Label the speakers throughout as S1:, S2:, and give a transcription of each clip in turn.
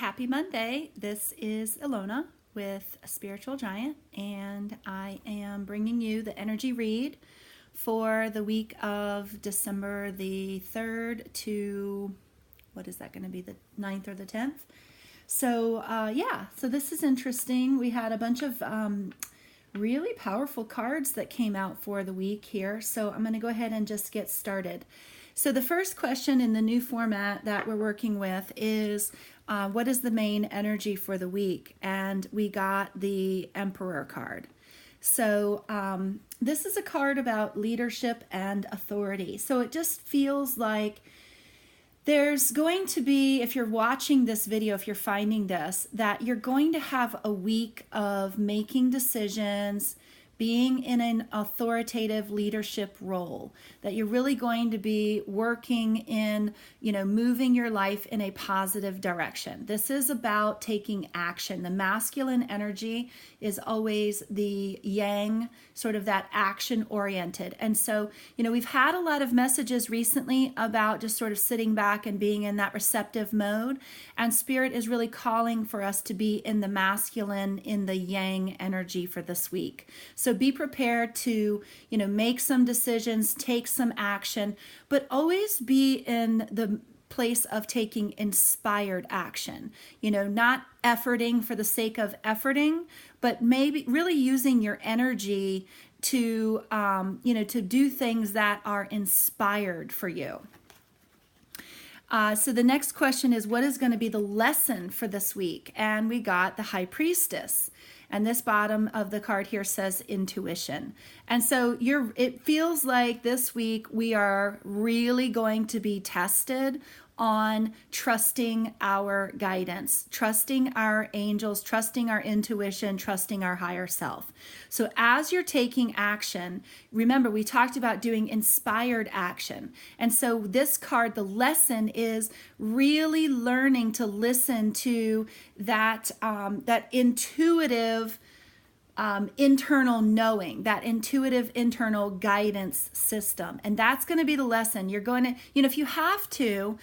S1: Happy Monday. This is Ilona with a Spiritual Giant, and I am bringing you the energy read for the week of December the 3rd to, what is that going to be, the 9th or the 10th? So so this is interesting. We had a bunch of really powerful cards that came out for the week here. So I'm going to go ahead and just get started. So the first question in the new format that we're working with is, what is the main energy for the week? And we got the Emperor card. So this is a card about leadership and authority. So it just feels like there's going to be, if you're watching this video, if you're finding this, that you're going to have a week of making decisions, being in an authoritative leadership role, that you're really going to be working in, moving your life in a positive direction. This is about taking action. The masculine energy is always the yang, sort of that action oriented. And so, we've had a lot of messages recently about just sort of sitting back and being in that receptive mode. And Spirit is really calling for us to be in the masculine, in the yang energy for this week. So be prepared to, make some decisions, take some action, but always be in the place of taking inspired action, not efforting for the sake of efforting, but maybe really using your energy to, to do things that are inspired for you. So the next question is, what is going to be the lesson for this week? And we got the High Priestess. And this bottom of the card here says intuition. And so it feels like this week we are really going to be tested on trusting our guidance, trusting our angels, trusting our intuition, trusting our higher self. So as you're taking action, remember we talked about doing inspired action. And so this card, the lesson is really learning to listen to that, that intuitive internal knowing, that intuitive internal guidance system. And that's going to be the lesson. You're going to, if you have to,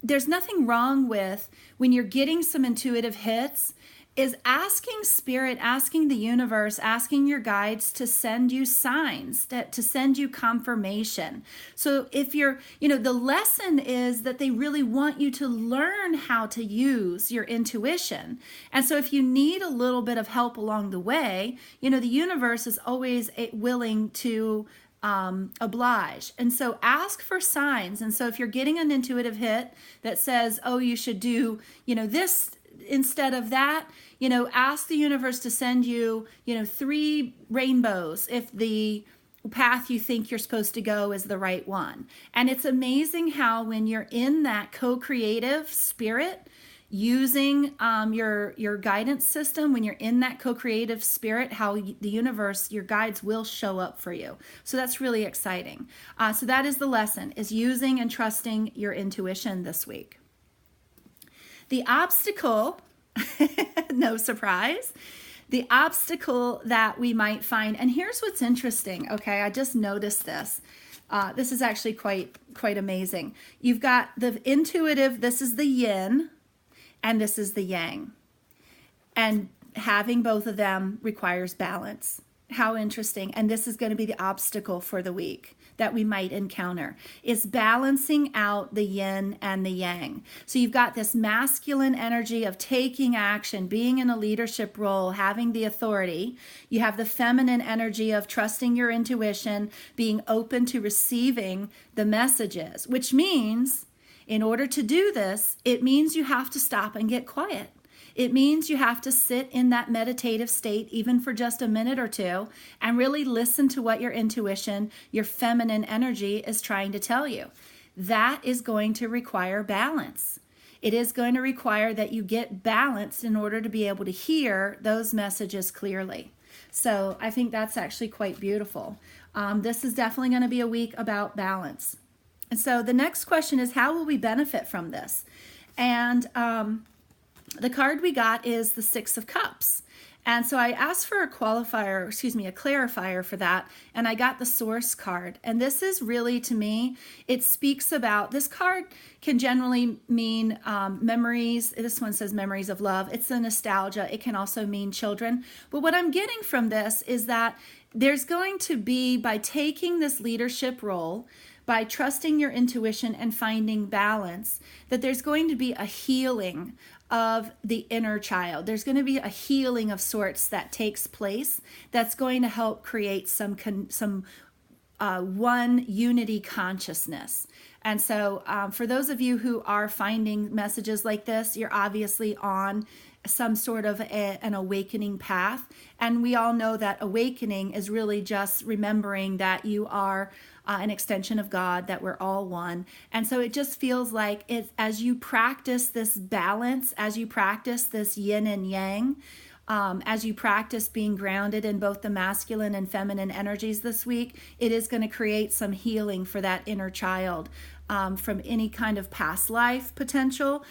S1: there's nothing wrong with when you're getting some intuitive hits, is asking Spirit, asking the universe, asking your guides to send you signs, to send you confirmation. So if you're, the lesson is that they really want you to learn how to use your intuition. And so if you need a little bit of help along the way, the universe is always willing to oblige. And so ask for signs. And so if you're getting an intuitive hit that says, oh, you should do, this instead of that, ask the universe to send you, 3 rainbows if the path you think you're supposed to go is the right one. And it's amazing how when you're in that co-creative spirit, using your guidance system, when you're in that co-creative spirit, how the universe, your guides will show up for you. So that's really exciting. So that is the lesson, is using and trusting your intuition this week. The obstacle, no surprise, the obstacle that we might find, and here's what's interesting, okay, I just noticed this. This is actually quite amazing. You've got the intuitive, this is the yin, and this is the yang. And having both of them requires balance. How interesting. And this is going to be the obstacle for the week that we might encounter, is balancing out the yin and the yang. So you've got this masculine energy of taking action, being in a leadership role, having the authority. You have the feminine energy of trusting your intuition, being open to receiving the messages, which means in order to do this, it means you have to stop and get quiet. It means you have to sit in that meditative state, even for just a minute or two, and really listen to what your intuition, your feminine energy is trying to tell you. That is going to require balance. It is going to require that you get balanced in order to be able to hear those messages clearly. So I think that's actually quite beautiful. This is definitely going to be a week about balance. And so the next question is, how will we benefit from this? And the card we got is the 6 of Cups. And so I asked for a clarifier for that, and I got the source card. And this is really, to me, it speaks about, this card can generally mean memories. This one says memories of love. It's the nostalgia. It can also mean children. But what I'm getting from this is that there's going to be, by taking this leadership role, by trusting your intuition and finding balance, that there's going to be a healing of the inner child. There's going to be a healing of sorts that takes place that's going to help create some one unity consciousness. And so for those of you who are finding messages like this, you're obviously on some sort of an awakening path. And we all know that awakening is really just remembering that you are an extension of God, that we're all one. And so it just feels like as you practice this balance, as you practice this yin and yang, as you practice being grounded in both the masculine and feminine energies this week, it is going to create some healing for that inner child from any kind of past life potential,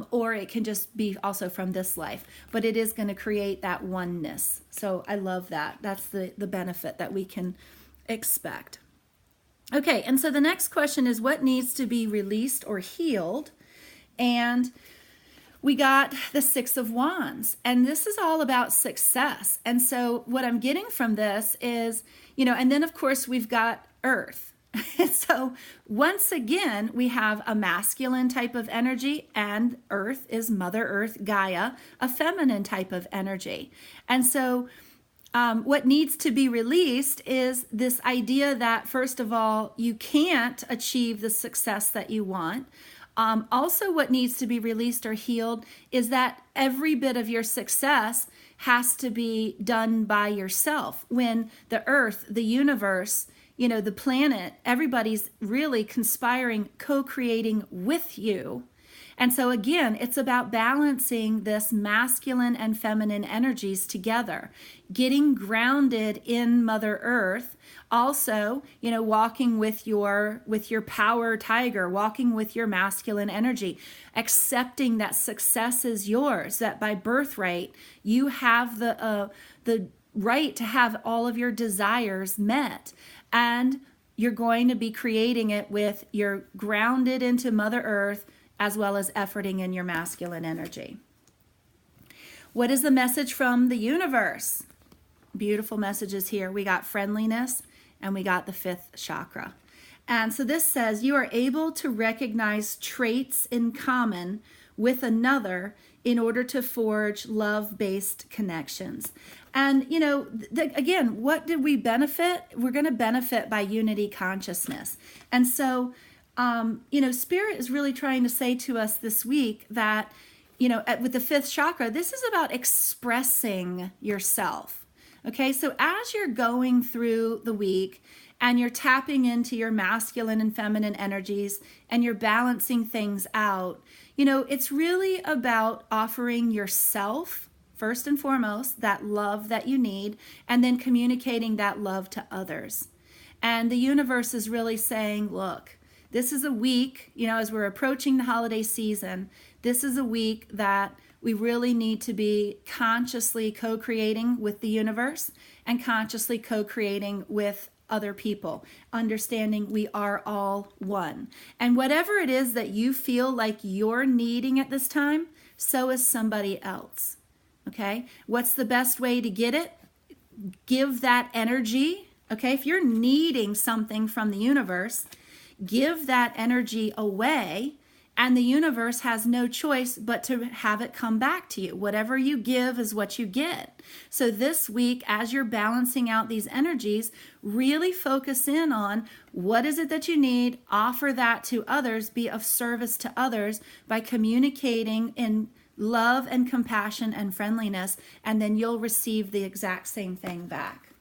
S1: or it can just be also from this life. But it is going to create that oneness. So I love that. That's the benefit that we can expect. Okay, and so the next question is, what needs to be released or healed? And we got the Six of Wands, and this is all about success. And so what I'm getting from this is, and then of course we've got Earth. So once again, we have a masculine type of energy, and Earth is Mother Earth, Gaia, a feminine type of energy. And so what needs to be released is this idea that, first of all, you can't achieve the success that you want. Also, what needs to be released or healed is that every bit of your success has to be done by yourself. When the earth, the universe, the planet, everybody's really conspiring, co-creating with you. And so again, it's about balancing this masculine and feminine energies together, getting grounded in Mother Earth. Also, walking with your power tiger, walking with your masculine energy, accepting that success is yours, that by birthright, you have the right to have all of your desires met. And you're going to be creating it with you're grounded into Mother Earth, as well as efforting in your masculine energy. What is the message from the universe? Beautiful messages here. We got friendliness, and we got the fifth chakra. And so this says, you are able to recognize traits in common with another in order to forge love-based connections. And, again, what did we benefit? We're going to benefit by unity consciousness. And so, Spirit is really trying to say to us this week that, with the fifth chakra, this is about expressing yourself. Okay, so as you're going through the week and you're tapping into your masculine and feminine energies and you're balancing things out, it's really about offering yourself, first and foremost, that love that you need, and then communicating that love to others. And the universe is really saying, look, this is a week, as we're approaching the holiday season, this is a week that we really need to be consciously co-creating with the universe and consciously co-creating with other people, understanding we are all one. And whatever it is that you feel like you're needing at this time, so is somebody else. Okay? What's the best way to get it? Give that energy. Okay? If you're needing something from the universe, give that energy away, and the universe has no choice but to have it come back to you. Whatever you give is what you get. So this week, as you're balancing out these energies, really focus in on what is it that you need, offer that to others, be of service to others by communicating in love and compassion and friendliness, and then you'll receive the exact same thing back.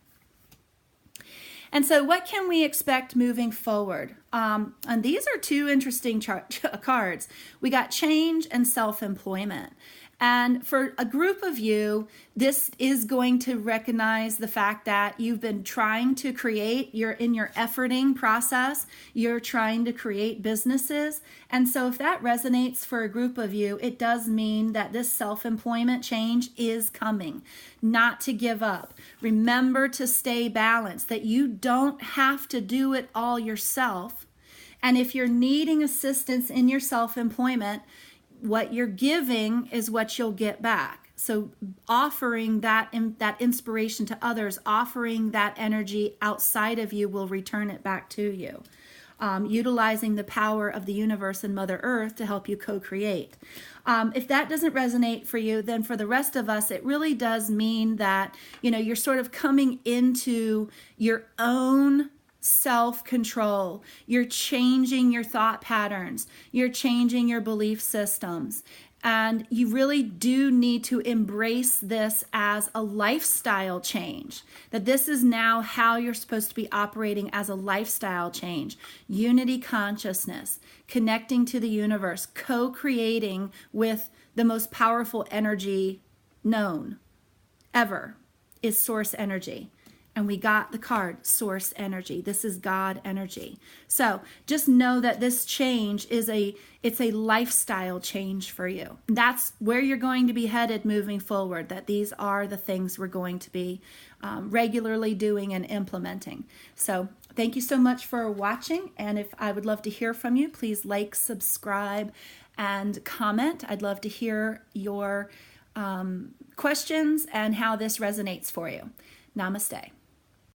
S1: And so what can we expect moving forward? And these are two interesting cards. We got change and self-employment. And for a group of you, this is going to recognize the fact that you've been trying to create, you're in your efforting process, you're trying to create businesses. And so if that resonates for a group of you, it does mean that this self-employment change is coming. Not to give up. Remember to stay balanced, that you don't have to do it all yourself. And if you're needing assistance in your self-employment, what you're giving is what you'll get back. So offering that inspiration to others, offering that energy outside of you will return it back to you. Utilizing the power of the universe and Mother Earth to help you co-create. If that doesn't resonate for you, then for the rest of us, it really does mean that, you're sort of coming into your own self-control. You're changing your thought patterns. You're changing your belief systems. And you really do need to embrace this as a lifestyle change. That this is now how you're supposed to be operating as a lifestyle change. Unity consciousness, connecting to the universe, co-creating with the most powerful energy known ever is source energy. And we got the card, source energy. This is God energy. So just know that this change it's a lifestyle change for you. That's where you're going to be headed moving forward, that these are the things we're going to be regularly doing and implementing. So thank you so much for watching. And if I would love to hear from you, please like, subscribe, and comment. I'd love to hear your questions and how this resonates for you. Namaste.